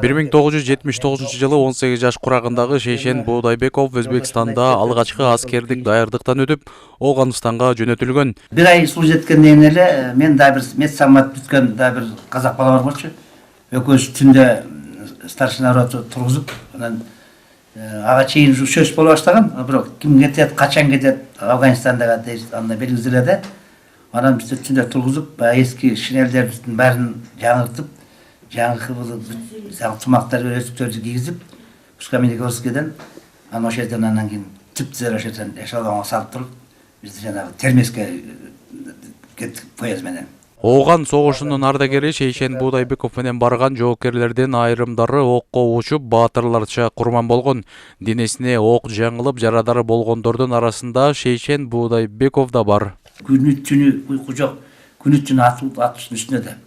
1979 жылы 18 жаш курагындагы Шейшен Боодайбеков Өзбекстанда алгачкы аскердик даярдыктан өтүп, Ооганстанга жөнөтүлгөн. Bir ay служить эткенден эле мен да бир медсамат бүткөн да бир казак бала бар болчу. Экөөбүз түндө старшина рота тургузуп, анан ага чейин сөз боло баштаган. Бирок ким кетет, качан кетет Афганистандага деп анда белгиледи. Анан биз түндө тургузуп, эски шинелдердин баарын жаңыртып, жаңы тумактар өтүктөрдү кийгизип, Пушкаминегорскийден анан ошол жерден анан кийин типтер ошол жерден эшелонго салып туруп, бизди жанагы Термеске кеттик поезд менен. Ооган согушунун ардагери Шейшен Боодайбеков менен барган жоокерлердин айрымдары окко учуп, баатырларча курман болгон. Денесине ок жаңылып, жарадары болгондордун арасында Шейшен Боодайбеков да бар. Күнү түнү уйку жок, күнү түнү атыштын үстүнө да.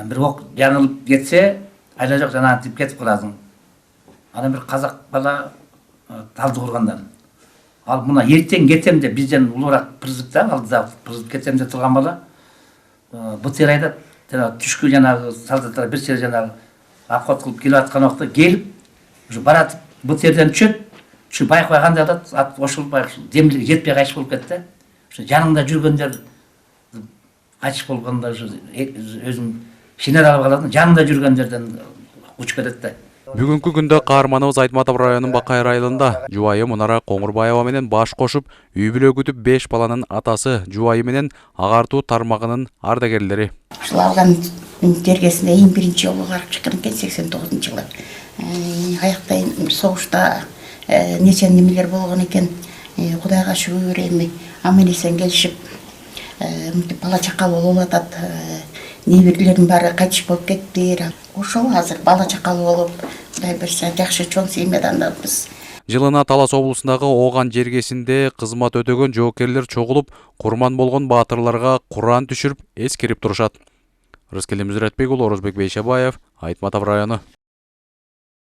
Bir ok yanılıp getse, ayla yok jana antip ketip kalasın. Ana bir kazak bala taldı kurgandan. Al buna erten getem de bizden ulurak pırızıktan aldı da pırızıp getem de turgan bala. Bu terayda tüşkü janagı saldatlar bir seri janagı akot kılıp kilo atkan okta gelip baratıp bu terden çöp şu bayık bayganda da at oşulup bayık demliği jetpey kaçıp bolup ketти. Şu janыңda жүргөндөр kaçıp olganda özüm шинер алып калат, жанында жүргөндөрдөн учуп кетет да. Бүгүнкү күндө каарманыбыз Айтматов районунун Бакай айылында жубайы Мунара Коңурбаева менен баш кошуп, үй бүлө күтүп 5 баланын атасы, жубайы менен агартуу тармагынын ардагерлери. Ушул алган тергесинде эң биринчи жолу карап чыккан экен 89 жылы. Аякта согушта нече немелер болгон экен. Кудайга шүгүр эми аман эсен келишип, бала чакал болуп атат. Неберлердің бары қайтыш болып кетті. Ошол азыр бала чакалы болуп, Кудай берсе жакшы чоң семьяданбыз. Жылына Талас облусундагы Ооган жергесинде кызмат өтөгөн жоокерлер чогулуп, курман болгон баатырларга Куран түшүрүп, эскерип турушат. Рыскелим Зүрөтбек уулу, Орозбек Бейшебаев, Айтматов району.